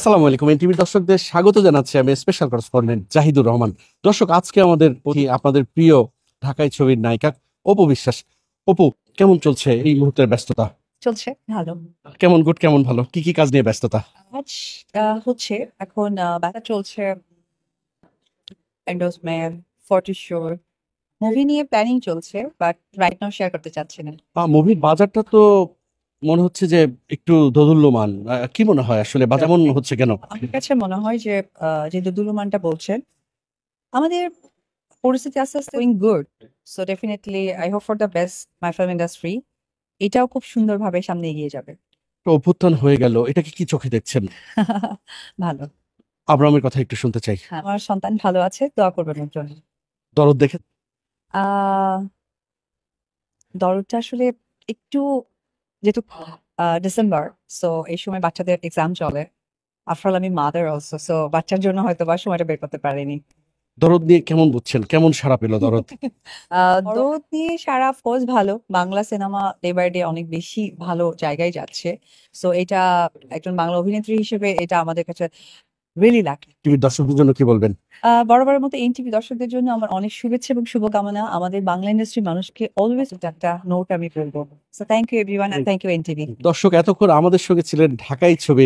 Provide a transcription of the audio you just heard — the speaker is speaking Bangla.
আসসালামু আলাইকুম। এনটিভির দর্শকদের স্বাগত জানাচ্ছি আমি স্পেশাল করেসপন্ডেন্ট জাহিদুর রহমান। দর্শক, আজকে আমাদের আপনাদের প্রিয় ঢাকাই ছবির নায়িকা অপু বিশ্বাস। অপু, কেমন চলছে এই মুহূর্তের ব্যস্ততা? চলছে ভালো। কেমন গুড, কেমন ভালো, কি কি কাজ নিয়ে ব্যস্ততা? কাজ হচ্ছে এখন ব্যথা চলছে, এন্ডোসমেন্ট, ফটোশুট, মুভি নিয়ে প্ল্যানিং চলছে, বাট রাইট নাও শেয়ার করতে চাচ্ছি না। মুভির বাজারটা তো মনে হচ্ছে যে একটু দোদুল্যমান। কি মনে হয় আসলে বাজার এমন হচ্ছে কেন? আমার কাছে মনে হয় যে যে দুদুলুমানটা বলছেন, আমাদের পরিস্থিতি আস্তে আস্তে going good. So definitely I hope for the best my film industry. এটাও খুব সুন্দরভাবে সামনে এগিয়ে যাবে। একটা অভ্যুত্থান হয়ে গেল, এটাকে কি চোখে দেখছেন? ভালো। আব্রামের কথা একটু শুনতে চাই। আমার সন্তান ভালো আছে, দোয়া করবেন ওর জন্য। দরদ দেখে আহ দরদটা আসলে একটু, যেহেতু ডিসেম্বর, সো এই সময় বাচ্চাদের এক্সাম চলে। আফটার অল আমি মাদার অলসো, সো বাচ্চার জন্য হয়তো বা সময়টা বের করতে পারিনি। দরদ নিয়ে কেমন বুঝছেন, কেমন সাড়া পেল দরদ? দরদ নিয়ে সারা ফোর্স ভালো, Bangla cinema day by day অনেক বেশি ভালো জায়গায় যাচ্ছে। সো এটা একজন বাংলা অভিনেত্রী হিসেবে এটা আমাদের কাছে রিয়েলি লাকি। টিভির দর্শকদের জন্য কি বলবেন? বরাবরের মতো এনটিভি দর্শকদের জন্য আমার অনেক শুভেচ্ছা এবং শুভকামনা। আমাদের বাংলা ইন্ডাস্ট্রির মানুষকে অলওয়েজ একটা নোট আমি বলবো। So thank you everyone, and thank you NTV. দর্শক, এতক্ষণ আমাদের সঙ্গে ছিলেন ঢাকাই ছবির